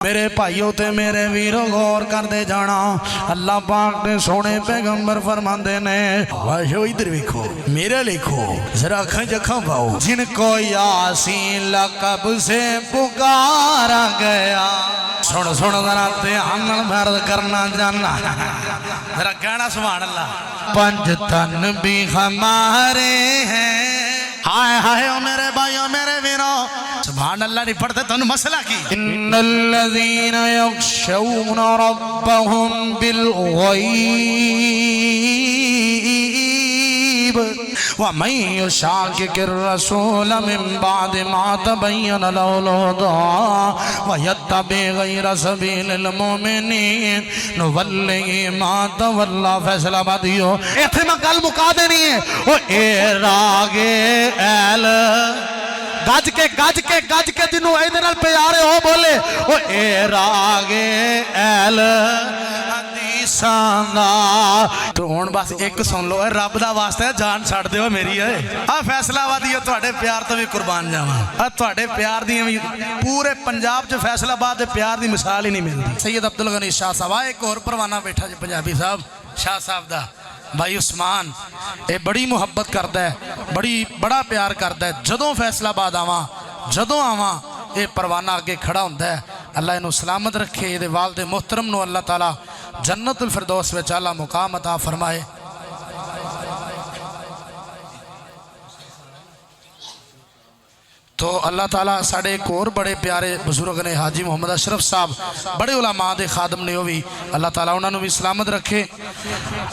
میرے بھائیوں تے میرے ویرو غور کر دے جانا اللہ پاک نے سونے پیغمبر فرماندے نے واجو ادھر ویکھو میرے لکھو ذرا اکھاں جکھاں پاؤ جن کو یاسین لقب سے پکارا گیا سن ذرا دھیان مرد کرنا جانا ذرا گانا سبحان اللہ پنج تن بھی ہمارے ہیں ہائے ہائے او میرے بھائیو میرے ویرو سبحان اللہ نہیں پڑھتے تو مسئلہ کی ان الذین یخشون ربهم بالغیب ومن یشاقق الرسول من بعد ما تبین له الهدى ویتبع غیر سبیل المؤمنین نولیہ ما تولی فیصلہ بادیو ایتھے میں گل مکا دینی ہے او اے راگے ایل گاج کے دنوں ایدنال پیارے ہو بولے او اے راگے ایل حدیثان دا تو ہون بس ایک سن لو رب دا واسطہ ہے جان چھڑ دے ہو میری ہے فیصلہ آبادی ہے توڑے پیار تو بھی قربان جاواں توڑے پیار دی پورے پنجاب جو فیصلہ آباد دے پیار دی مثال ہی نہیں ملتی سید عبدالغنی شاہ صاحب ایک اور پروانہ بیٹھا جی پنجابی صاحب شاہ صاحب دا بھائی عثمان اے بڑی محبت کرتا ہے بڑا پیار کرتا ہے جدوں فیصلہ آباد آواں جدوں آواں اے پروانہ آگے کھڑا ہوندہ ہے اللہ انہوں سلامت رکھے یہ والد محترم نو اللہ تعالیٰ جنت الفردوس میں چالا مقام عطا فرمائے تو اللہ تعالیٰ ساڑھے ایک اور بڑے پیارے بزرگ نے حاجی محمد اشرف صاحب بڑے علماء دے خادم نے ہوئی اللہ تعالیٰ انہوں نے بھی سلامت رکھے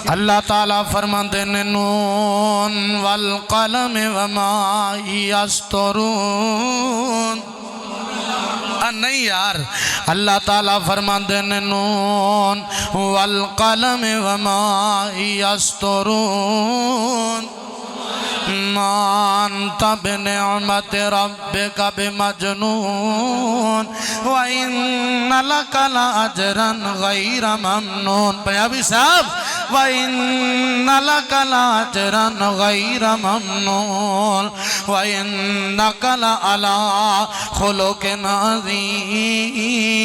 اللہ تعالیٰ فرماندے نے نون والقلم وما یسطرون نہیں یار اللہ تعالیٰ فرماندے نے نون والقلم وما یسطرون مانت بنعمت ربک بمجنون وَإِنَّ لَكَ لَأَجْرًا غَيْرَ مَمْنُون پنجابی صاحب وَإِنَّ لَكَ لَأَجْرًا غَيْرَ مَمْنُون وَإِنَّكَ لَعَلَىٰ خُلُقٍ عَظِيمٍ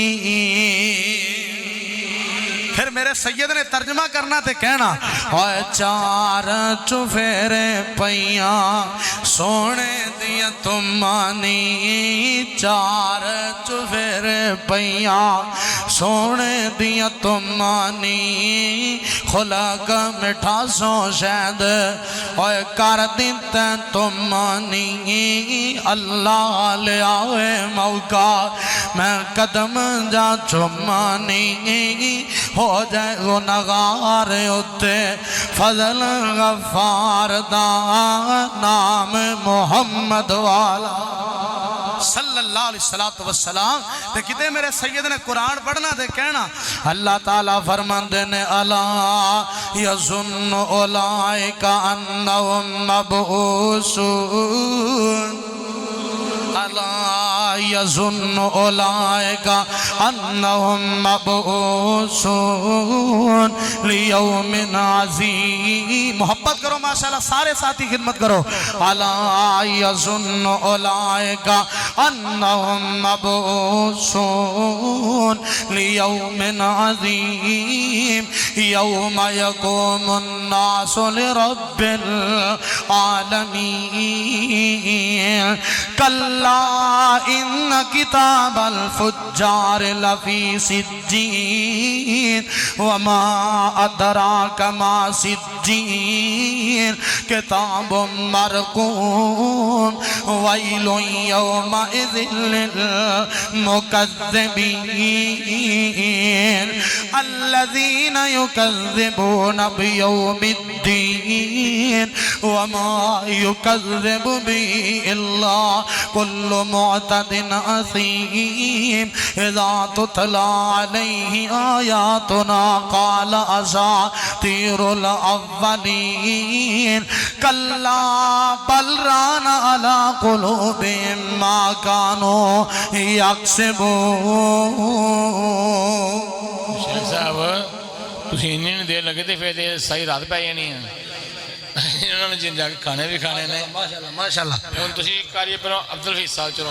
پھر میرے سید نے ترجمہ کرنا تے کہنا اوے چار چفیرے پیاں سونے دیا تمانی چار چفیرے پیاں سونے دیا تمانی خلق مٹھا سو شہد اوے کر دیتے تمانی اللہ لے آوے موقع میں قدم جا چمانی ہو جائے گناہگار ہوتے فضل غفار دا نام محمد والا صلی اللہ علیہ وسلم تے کتے میرے سید نے قرآن پڑھنا تے کہنا اللہ تعالیٰ فرماندے نے الا یظن اولئک انہم مبعوثون الا یظن اولئک انہم مبعوثون لیوم عظیم محبت کرو ماشاءاللہ سارے ساتھی خدمت کرو الا یظن اولئک انہم مبعوثون لیوم عظیم یوم یقوم الناس لرب العالمین کلا ان کتاب الفجار لفی سجین وما ادراک ما سجین کتاب مرقوم ویل یومئذ للمکذبین الذین یکذبون بیوم الدین وما یکذب بی اللہ کل معتد اثیم اذا تتلا علیہ آیاتنا قال اساطیر الاولین کلا بل ران علی قلوبہم ما کانوا یکسبون شیخ صاحب تسی انہیں نے دیر لگے تھے پھر صحیح رات پہ آئی نہیں ہے انہوں نے جن جا کے کھانے بھی کھانے نے ماشاءاللہ ماشاءاللہ تسی کاریے پر عبدالحفیظ صاحب چلو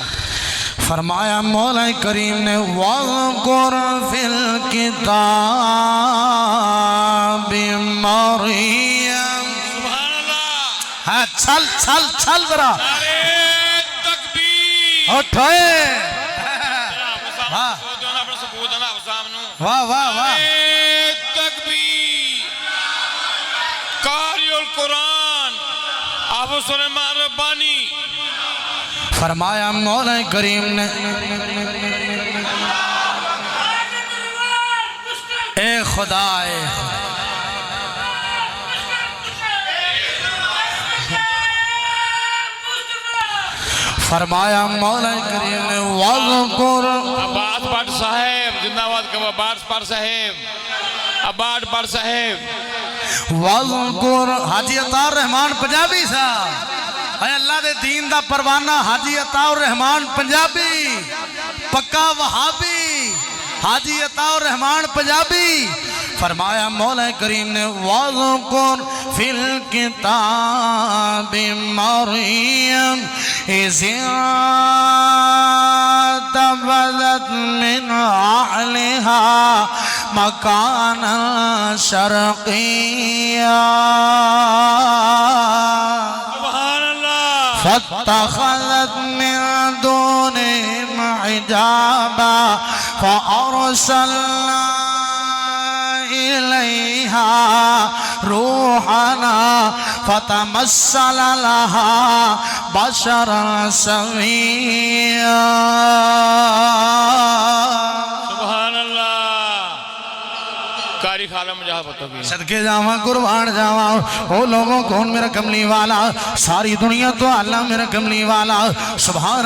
فرمایا مولا کریم نے وَاذْكُرْ فِي الْكِتَابِ مَرْيَمَ سبحان اللہ ہاں چل چل چل ذرا نعرہ تکبیر اٹھوئے واہ واہ واہ واہ تکبیر قاری القرآن ابو سلیمان ربانی فرمایا مولا کریم نے اے خدا فرمایا مولا کریم نے وَاذْكُرْ عباس بٹ صاحب زندہ باد کا عباس بٹ صاحب عباس بٹ صاحب وَاذْكُرْ حاجی عطا الرحمان پنجابی صاحب اے اللہ دے دین دا پروانہ حاجی عطا الرحمان پنجابی پکا وہابی حاجی عطا الرحمان پنجابی فرمایا مولا کریم نے وَاذْكُرْ فِي الْكِتَابِ مَرْيَمَ إِذِ انتبذت من أهلها مكانا شرقيا سبحان اللہ فاتخذت من دونهم حجابا فأرسلنا إليها روحنا فتمثل لها بشرا سويا سبحان اللہ قاری خالہ مجھا پتہ بھی صدقے جاواں قربان جاواں او لوگوں کون میرا کملی والا ساری دنیا تو اللہ میرا کملی والا سبحان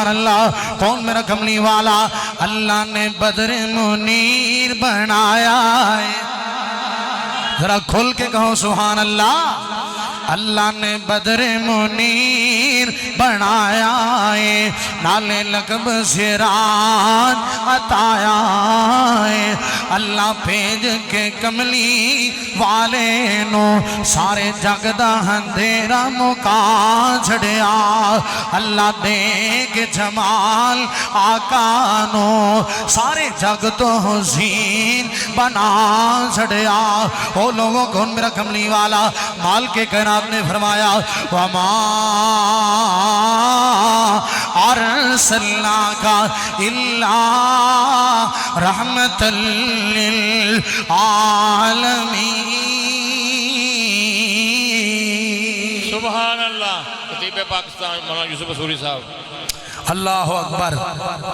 اللہ کون میرا کملی والا اللہ نے بدر منیر بنایا ہے ذرا کھل کے کہو سبحان اللہ اللہ نے بدر منیر بنایا ہے نالے لقب سراج عطایا ہے اللہ بھیج کے کملی والے نو سارے جگ دا اندھیرا مکا چھڑیا اللہ دے کے جمال آقا نو سارے جگ تو حسین بنا چھڑیا او لوگوں کون میرا کملی والا مال کے کائنات نے فرمایا وَمَا أَرْسَلْنَاكَ إِلَّا رَحْمَةً لِلْعَالَمِينَ سبحان اللہ خطیب پاکستان مولانا یوسف مسروری صاحب اللہ اکبر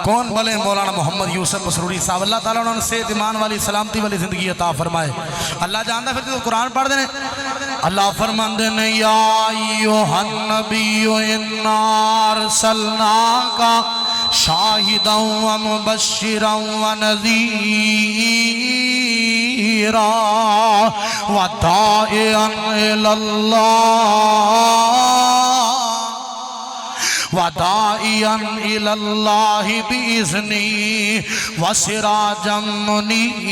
کون بولے مولانا محمد یوسف مسروری صاحب اللہ تعالیٰ انہوں نے صحت ایمان والی سلامتی والی زندگی عطا فرمائے اللہ جانتا پھر تو قرآن پڑھ دینے اللہ فرمان دینے یا ایوہ النبی انا ارسلناکا شاہدا و مبشرا و نذیرا و دائعا الاللہ ودائیا الاللہ بإذنی وسراجا منیرا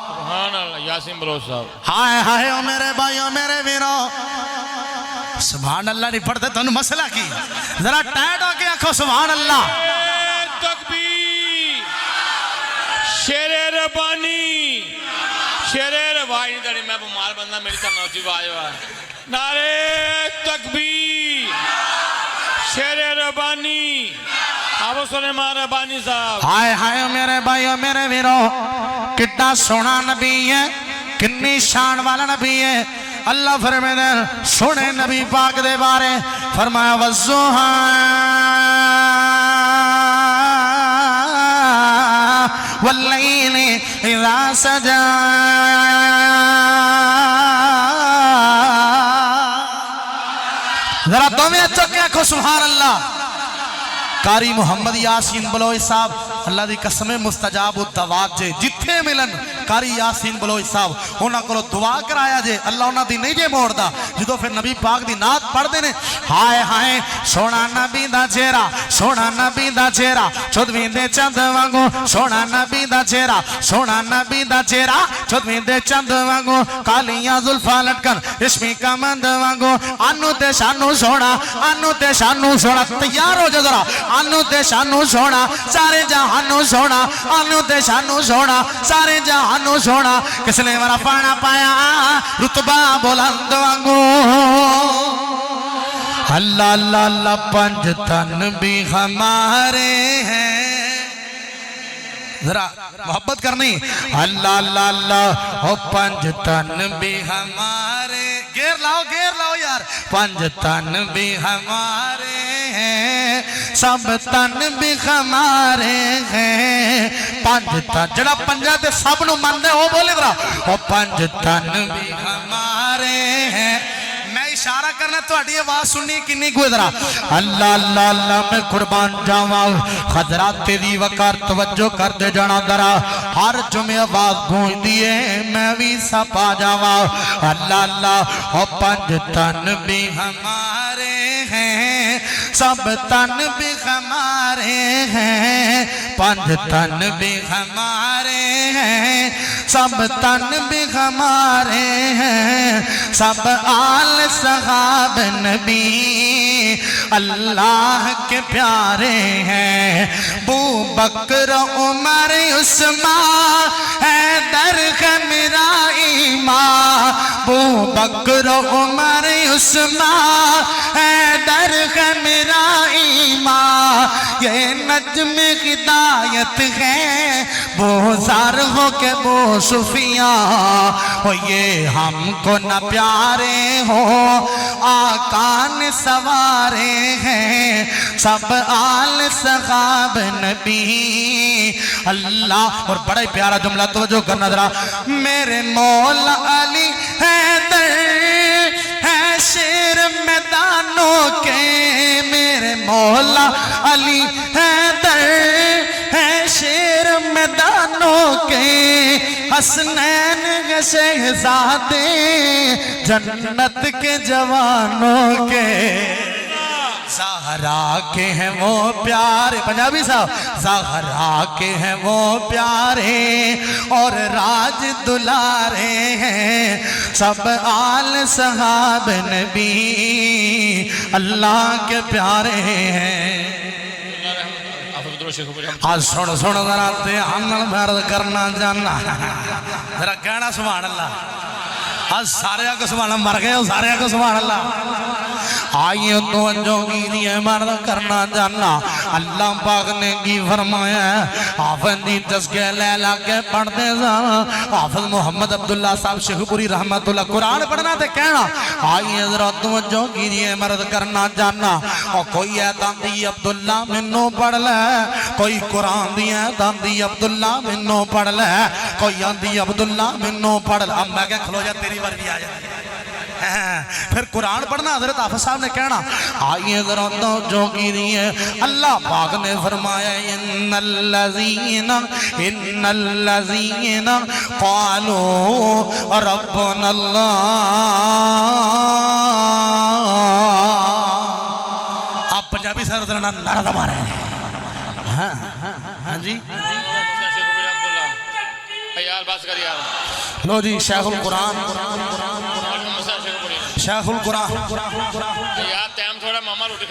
سبحان اللہ یاسین بلوچ صاحب ہائے ہائے او میرے بھائی او میرے ویرو سبحان اللہ نہیں پڑھتے تو انہوں مسئلہ کی ذرا ٹائٹ ہو کے آنکھو سبحان اللہ تکبیر شیر ربانی شیر ربانی نہیں داری میں بمار بندہ میری طرح نوچی بائی بائی نعرہ تکبیر شیر ربانی ابو سلیمان ربانی صاحب ہائے ہائے میرے بھائی میرے ویرو کتنا سونا نبی ہے کنی شان والا نبی ہے اللہ فرمائے سونے نبی پاک دے بارے فرمایا وَالضُّحَىٰ وَاللَّيْلِ إِذَا سَجَىٰ ذرا دو میں چکے آنکھو سبحان اللہ قاری محمد یاسین بلوچ صاحب اللہ دی قسم مستجاب الدعوات جے جتھے ملن قاری یاسین بلوچ صاحب انہاں کو دعا کرایا جے اللہ انہاں دی نہیں جے موڑدا جدو پھر نبی پاک دی نعت پڑھ دے نے ہائے ہائے سونا نبی دا چہرہ سونا نبی دا چہرہ چودویں دے چند وانگو سونا نبی دا چہرہ سونا نبی دا چہرہ چودویں دے چند وانگو کالیاں زلفاں لٹکن ریشمی کمند وانگو انو تے شانو سونا انو تے شانو سونا تیار ہو جا ذرا انو تے شانو سونا سارے جہانو سونا انو تے شانو سونا سارے جہانو سونا کس نے ورا پانا پایا رتبہ بلند وانگو اللہ اللہ اللہ پنج تن بھی ہمارے ہیں ذرا محبت کرنی اللہ اللہ اللہ او پنج تن بھی ہمارے گیر لاؤ یار پنج تن بھی ہمارے ہیں سب تن بھی ہمارے ہیں پنج تن جڑا پنجہ دے سب نو مندے ہو بولے ذرا او پنج تن بھی ہمارے ہیں میں اشارہ کرنا تو اڈی آواز سننی کنی کوئی ذرا اللہ اللہ اللہ میں قربان جاواں حضرات دی وقار توجہ کر دے جانا ذرا ہر جمعہ آواز گونج دیے میں بھی سپا جاواں اللہ اللہ او پنج تن بھی ہمارے ہیں سب تن بھی ہمارے ہیں پنج تن بھی ہمارے ہیں سب تن بھی ہمارے ہیں سب آل صحاب نبی اللہ کے پیارے ہیں بو بکر عمر عثمان حیدر ہے میرا ایمان بو بکر عمر عثمان حیدر ہے میرا ایمان یہ نجم ہدایت ہے بو زار ہو کے بو صفیاں ہو یہ ہم کو نہ پیارے ہو آقا نے سوارے ہیں سب آل صحاب نبی اللہ اور بڑا ہی پیارا جملہ توجہ کرنا ذرا میرے مولا علی حیدر ہے شیر میدانوں کے میرے مولا علی حیدر ہے شیر میدانوں کے حسنین کے شہزادے جنت کے جوانوں کے زہرا کے ہیں وہ پیارے پنجابی صاحب زہرا کے ہیں وہ پیارے اور راج دلارے ہیں سب آل صحاب نبی اللہ کے پیارے ہیں آج سن ذرا آنگل بھرد کرنا جانا ذرا کہنا سبحان اللہ آج سارے کو سبحان اللہ مر گئے ہو سارے کو سبحان اللہ آئیے توجہ کیجئے مرد کرنا جانا اللہ پاک نے کی فرمایا ہے حافظ دی تذکرہ لیلا کے پڑھتے جا حافظ محمد عبداللہ صاحب شیخ پوری رحمت اللہ قرآن پڑھنا تے کہنا آئیے ذرا توجہ کیجئے مرد کرنا جانا اور کوئی ایتان دی عبداللہ منو پڑھ لے کوئی قرآن دی ایتان دی عبداللہ منو پڑھ لے کوئی آندی عبداللہ منو پڑھ لے اب میں کہ کھلو جا تیری بار بھی آ جاتی پھر قرآن پڑھنا حضرت حافظ صاحب نے کہنا آئیے ذرا توجہ کیجئے اللہ پاک نے فرمایا ان الذین قالوا ربنا اللہ آپ پنجابی سر ذرا نعرہ دبا رہے ہیں ہاں جی لو جی شیخ القرآن شیخ القرآن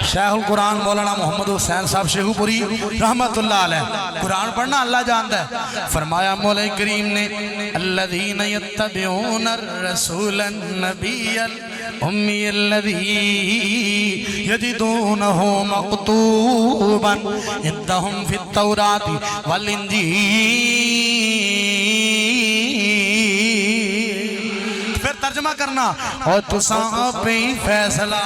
شیخ القرآن مولانا محمد حسین صاحب شیخو پوری رحمت اللہ علیہ قرآن پڑھنا اللہ جانتا ہے فرمایا مولا کریم نے الذین یتبعون الرسول النبی الامی الذی یجدونہ مکتوبا عندہم فی التوراۃ والانجیل ترجمہ کرنا اور تساں آپ ہی فیصلہ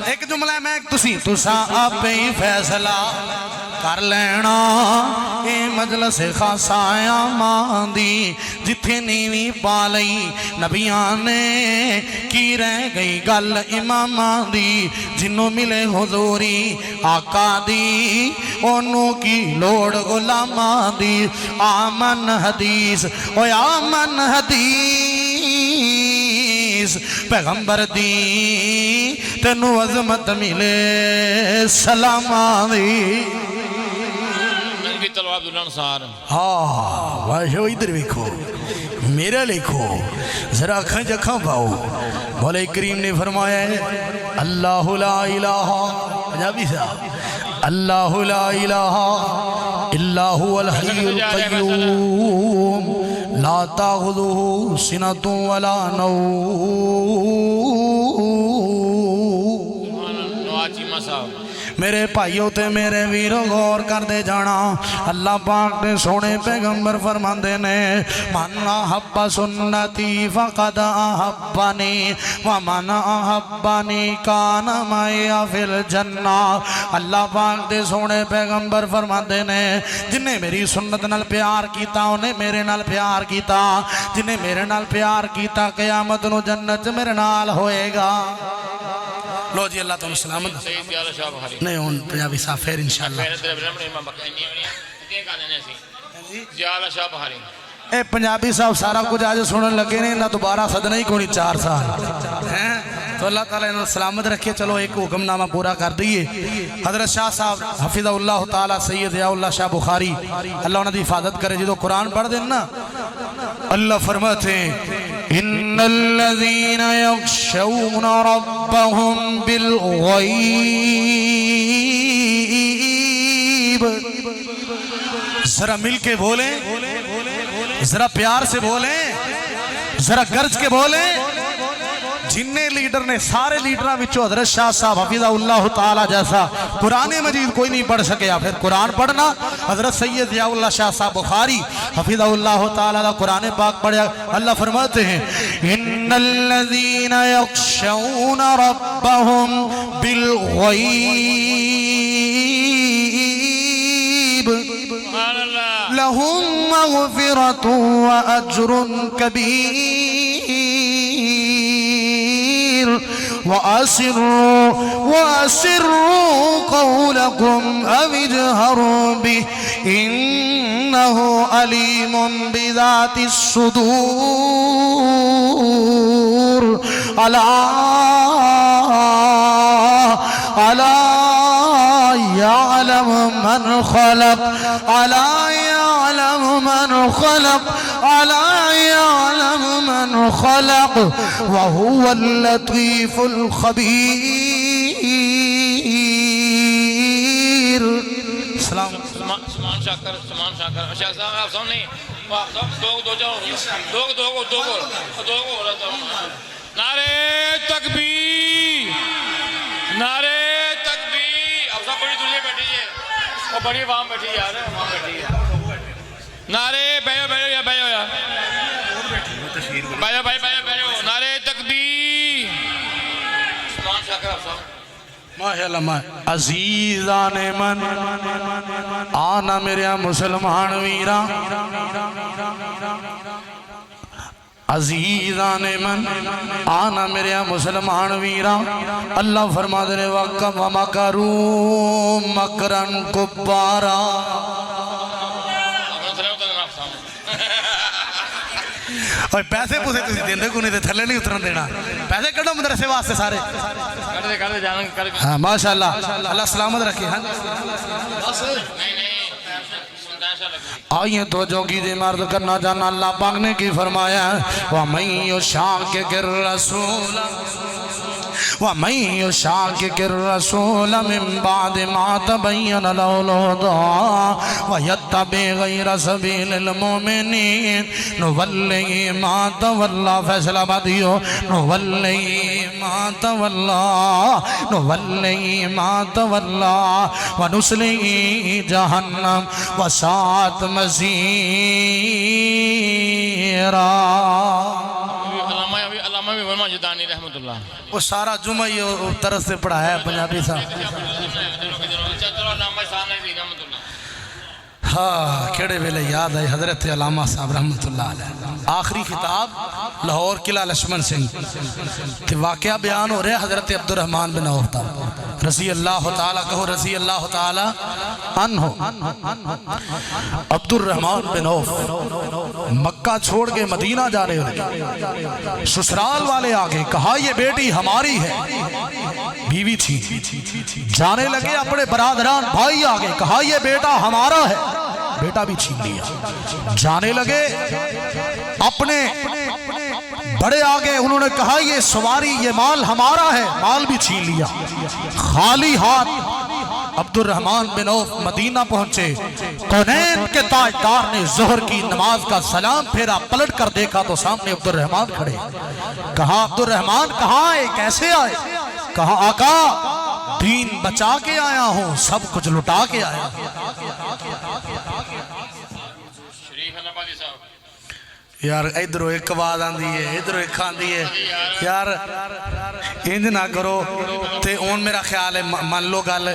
ایک جملہ ہے میں ایک تساں آپ ہی فیصلہ کر لینا اے مجلس خاصا آماں دی جتھے نیوی پا لئی نبیاں نے کی رہ گئی گل اماماں دی جنوں ملے حضوری آقا دی انہوں کی لوڑ غلاماں دی آمن حدیث او آمن حدیث پیغمبر دی تینو عظمت ملے سلام دی ان کی طلب عبداللہ انصار ہاں واجو ادھر ویکھو میرا لکھو ذرا کھیں جکھاں پاؤ مولا کریم نے فرمایا ہے اللہ لا الہ پنجابی صاحب اللہ لا الہ الا هو الحی القیوم لا تاخذہ سنۃ ولا نوم نواچی مساو میرے بھائیوں تے میرے ویرو غور کر دے جانا اللہ پاک نے سونے پیغمبر فرماندے نے من احب سنتی فقد احبنی ومن احبنی کان معی فی الجنہ اللہ پاک دے سونے پیغمبر فرماندے نے جنہیں میری سنت نال پیار کیتا انہیں میرے نال پیار کیتا جنہیں میرے نال پیار کیتا قیامت نو جنت میرے نال ہوئے گا لو جی اللہ تعالیٰ سلامت سید زیادہ شاہ بخاری نہیں ہون پنجابی صاحب پھر انشاءاللہ زیادہ شاہ بخاری اے پنجابی صاحب سارا کچھ آج سنن لگے نہیں نہ دوبارہ صدنہ ہی کونی 4 سال ہیں تو اللہ تعالیٰ انہوں سلامت رکھے چلو ایک حکم نامہ پورا کر دیئے حضرت شاہ صاحب حفظ اللہ تعالیٰ سید ضیاء اللہ شاہ بخاری اللہ انہوں نے حفاظت کرے جدو قرآن پڑھ دینا اللہ فرماتے ہیں ان الذین یخشون ربهم بالغیب ذرا مل کے بولیں ذرا پیار سے بولیں ذرا گرج کے بولیں جننے لیڈر نے سارے لیڈرہ وچو حضرت شاہ صاحب حفظہ اللہ تعالیٰ جیسا قرآن مجید کوئی نہیں پڑھ سکیا پھر قرآن پڑھنا حضرت سید ضیاء اللہ شاہ صاحب بخاری حفظہ اللہ تعالیٰ قرآن پاک پڑھیا اللہ فرماتے ہیں ان الذین یخشون ربهم بالغیب لهم مغفرة وأجر كبير وأسروا قولكم أو اجهروا به إنه عليم بذات الصدور ألا يعلم من خلق ألا يعلم من خلق ألا يعلم من خلق وهو اللطيف الخبير سلام سمان شاکر شاہ صاحب آپ سامنے دو نعرہ تکبیر نعرہ تکبیر اب سب بڑی دنیا بیٹھی ہے اور بڑی وہاں بیٹھی ہے وہاں بیٹھی ہے نعرہ بیو یا نعرہ تکبیر سمان شاکر آپ صاحب ماشاءاللہ عزیزان من آنا میرے مسلمان ویرا عزیزان من آنا میرے مسلمان ویرا اللہ فرما دے وَقَمْ وَمَكَرُوا مَكْرًا كُبَّارًا اور پیسے پوسے تسی دیندے کو نہیں دے تھلے نہیں اترن دینا پیسے کڑھو مدرسے واسطے سارے کر دے جانا کر ہاں ماشاءاللہ اللہ سلامت رکھے ہاں آئیے تو جو کی دے مرد کرنا جانا اللہ پاک نے کی فرمایا وَمَن يُشَاقِقِ الرَّسُولَ وَمَن يُشَاقِقِ الرَّسُولَ مِن بَعْدِ مَا تَبَيَّنَ لَهُ الْهُدَىٰ وَيَتَّبِعْ غَيْرَ سَبِيلِ الْمُؤْمِنِينَ نُوَلِّهِ مَا تَوَلَّىٰ فیصلہ بادیو نُوَلِّهِ مَا تَوَلَّىٰ وَنُصْلِهِ جَهَنَّمَ وَسَاءَتْ مَصِيرًا علامہ بھی فرما جدانی رحمت اللہ وہ سارا جمعہ یہ طرح سے پڑھا ہے پنجابی صاحب چلو علامہ صاحب نے بھی رحمت اللہ ہاں کھڑے ویلے یاد آئی حضرت علامہ صاحب رحمت اللہ علیہ آخری خطاب لاہور قلعہ لشمن سنگھ کہ واقعہ بیان ہو رہے حضرت عبد الرحمن بن عوف رضی اللہ تعالیٰ کہو رضی اللہ تعالیٰ عنہ عبد الرحمن بن عوف مکہ چھوڑ کے مدینہ جا رہے ہوئے سسرال والے آگے کہا یہ بیٹی ہماری ہے بیوی تھی جانے لگے اپنے برادران بھائی آگے کہا یہ بیٹا ہمارا ہے بیٹا بھی چھین لیا جانے لگے اپنے بڑے آگے انہوں نے کہا یہ سواری یہ مال ہمارا ہے مال بھی چھین لیا خالی ہاتھ عبد الرحمن بن عوف مدینہ پہنچے کونین کے تاجدار نے ظہر کی نماز کا سلام پھیرا پلٹ کر دیکھا تو سامنے عبد الرحمن کھڑے کہا عبد الرحمن کہاں آئے کیسے آئے کہا آقا دین بچا کے آیا ہوں سب کچھ لٹا کے آیا یار ادھروں ایک آواز آندی ہے ادھروں ایک آندی ہے یار انج نہ کرو تے اون میرا خیال ہے مان لو گل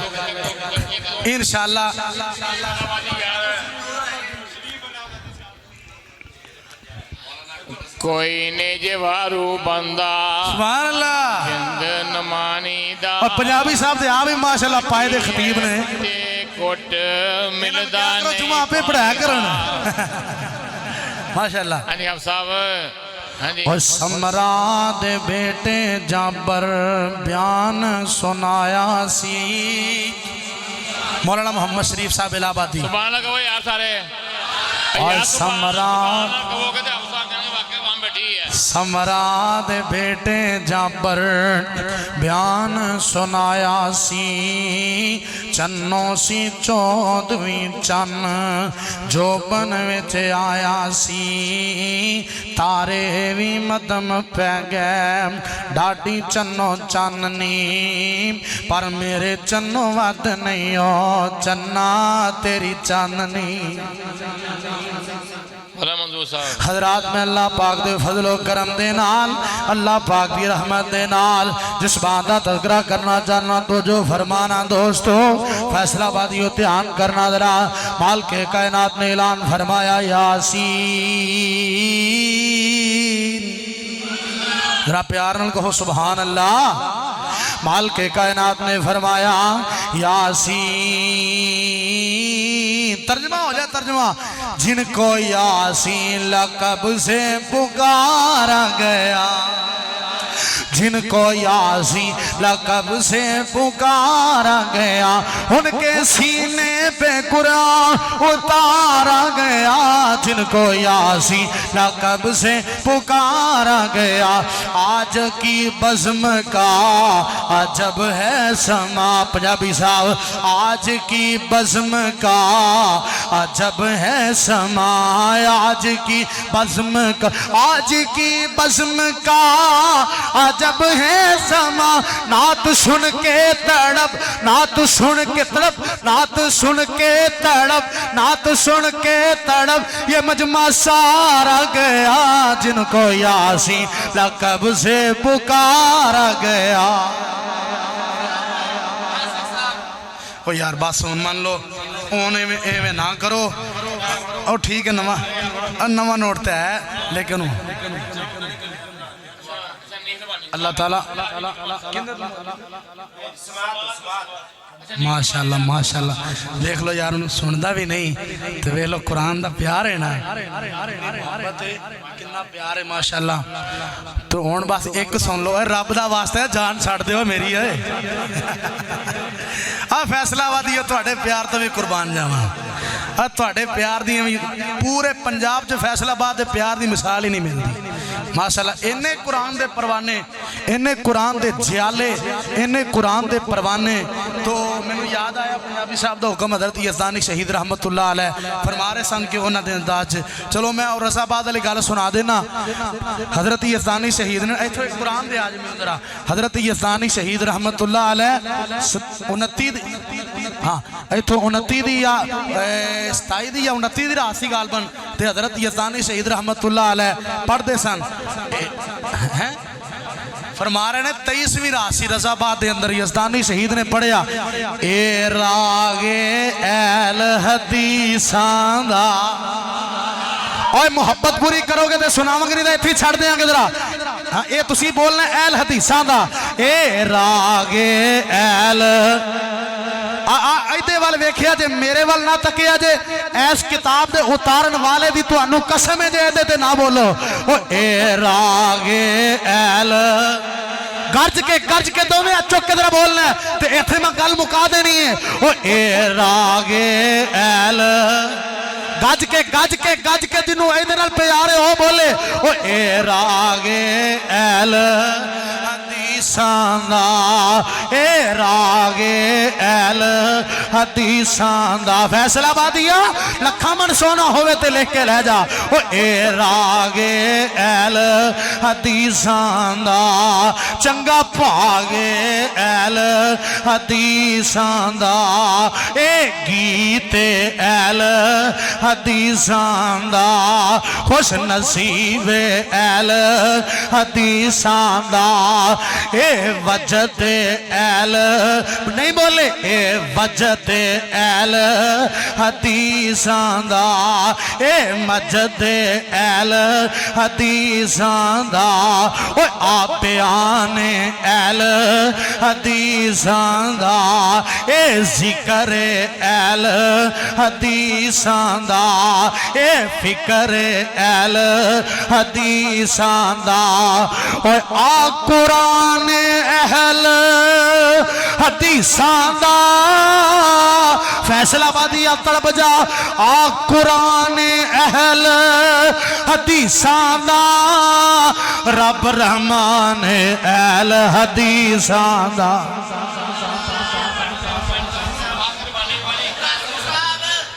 انشاءاللہ کوئی نے جوارو بندہ سبحان اللہ جند نمانی دا اور پنجابی صاحب دے آپ بھی ماشاءاللہ پائے دے خطیب نے کوٹ ملدا کرو جمعہ پہ پڑھایا کرنا ماشاءاللہ ہاں جی آپ صاحب ہاں جی اور سمرا دے بیٹے جابر بیان سنایا سی مولانا محمد شریف صاحب الہ آبادی سبحان اللہ کہو یار سارے اور سمرا کہو کہ آپ صاحب جانے واقعہ وہاں بیٹھی ہے سمرا دے بیٹے جابر بیان سنایا سی چنوں سی چودویں چن جو بن وچ آیا سی تارے وی مدم پہ گئے ڈاڈی چنوں چاننی پر میرے چنوں ود نہیں ہو چنہ تیری چاننی منظور صاحب حضرات میں اللہ پاک دے فضل و کرم دے نال اللہ پاک دی رحمت دے نال جس بات دا تذکرہ کرنا چاہنا تو جو فرمانا دوستو فیصلہ آبادیو دھیان کرنا ذرا مالک کائنات نے اعلان فرمایا یاسین ذرا پیار نال کہو سبحان اللہ مالک کائنات نے فرمایا یاسین ترجمہ ہو جائے ترجمہ جن کو یاسین لقب سے پکارا گیا جن کو یاسین لقب سے پکارا گیا ان کے سینے پہ قرآن اتارا گیا جن کو یاسین لقب سے پکارا گیا آج کی بزم کا عجب ہے سما پنجابی صاحب آج کی بزم کا عجب ہے سما آج کی بزم کا آج کی بزم کا عجب ہے سما نعت سن کے تڑپ نعت سن کے تڑپ نعت سن کے تڑپ نعت سن کے تڑپ یہ مجمع سارا گیا جن کو یاسین لقب سے پکارا گیا او یار بس مان لو ایویں نہ کرو او ٹھیک ہے نواں نوٹتا ہے لیکن اللہ تعالیٰ ماشاءاللہ ماشاءاللہ دیکھ لو یار انہوں سندہ بھی نہیں تو دیکھ لو قرآن دا پیار ہے نا کتنا پیار ہے ماشاءاللہ تو ہون بس ایک سن لو رب دا واسطہ ہے جان چھاڑ دے ہو میری ہے فیصلہ آبادی ہے تواڈے پیار تو بھی قربان جاواں تواڈے پیار دی پورے پنجاب جو فیصلہ آباد دے پیار دی مثال ہی نہیں ملتی ماشاءاللہ انہیں قرآن دے پروانے انہیں قرآن دے جیالے انہیں قرآن دے پروانے تو میں نے یاد آیا پنجابی صاحب دا حکم حضرت یزدانی شہید رحمت اللہ علیہ فرما رہے سن کہ انہاں دے انداز چلو میں اور رضا آباد علی گل سنا دینا حضرت یزدانی شہید نے ایتھے قرآن دے آج میں ذرا حضرت یزدانی شہید رحمت اللہ علیہ 29 ہاں ایتھے 29 دی یا 27 دی یا 29 دی راسی غالباً تے حضرت یزدانی شہید رحمت اللہ علیہ پڑھ دے سن فرما رہے نے 23ویں راسی رضا آباد دے اندر یزدانی شہید نے پڑھیا اے راگ ایل حدیثاں دا اوے محبت پوری کرو گے تے سناواں گے نہیں تے ایتھے چھڑ دیاں گے ذرا ہاں اے تسی بولنا اہل حدیثاں دا اے راگ اہل ایدے وال ویکھیا جے میرے وال نہ تکیا جے ایس کتاب دے اتارن والے دی تانوں قسم ہے جے ایدے تے نہ بولو او اے راگ اہل گرج کے دو میں چک کے ذرا بولنا ہے تے ایتھے میں گل مکا دینی ہے او اے راگ اہل گج کے جنوں ایدے نال پیارے ہو بولے او اے راگ اہل حدیثاں دا اے راگ اہل حدیثاں دا فیصلہ آبادیہ لکھا من سونا ہوئے تے لکھ کے لے جا او اے راگ اہل حدیثاں دا چنگا پاگ اہل حدیثاں دا اے گیت اہل حدیثاں دا خوش نصیب اہل حدیثاں دا اے وجد اہل نہیں بولے اے وجد اہل حدیثاں دا اے مجد اہل حدیثاں دا اوے آپیان اہل حدیثاں دا اے ذکر اہل حدیثاں دا اے فکر اہل حدیثاں دا اوے آ قرآن اہل حدیثاں دا فیصلہ آبادیہ تڑپ جا آ قرآن اہل حدیثاں دا رب رحمان اہل حدیثاں دا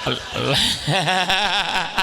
اللہ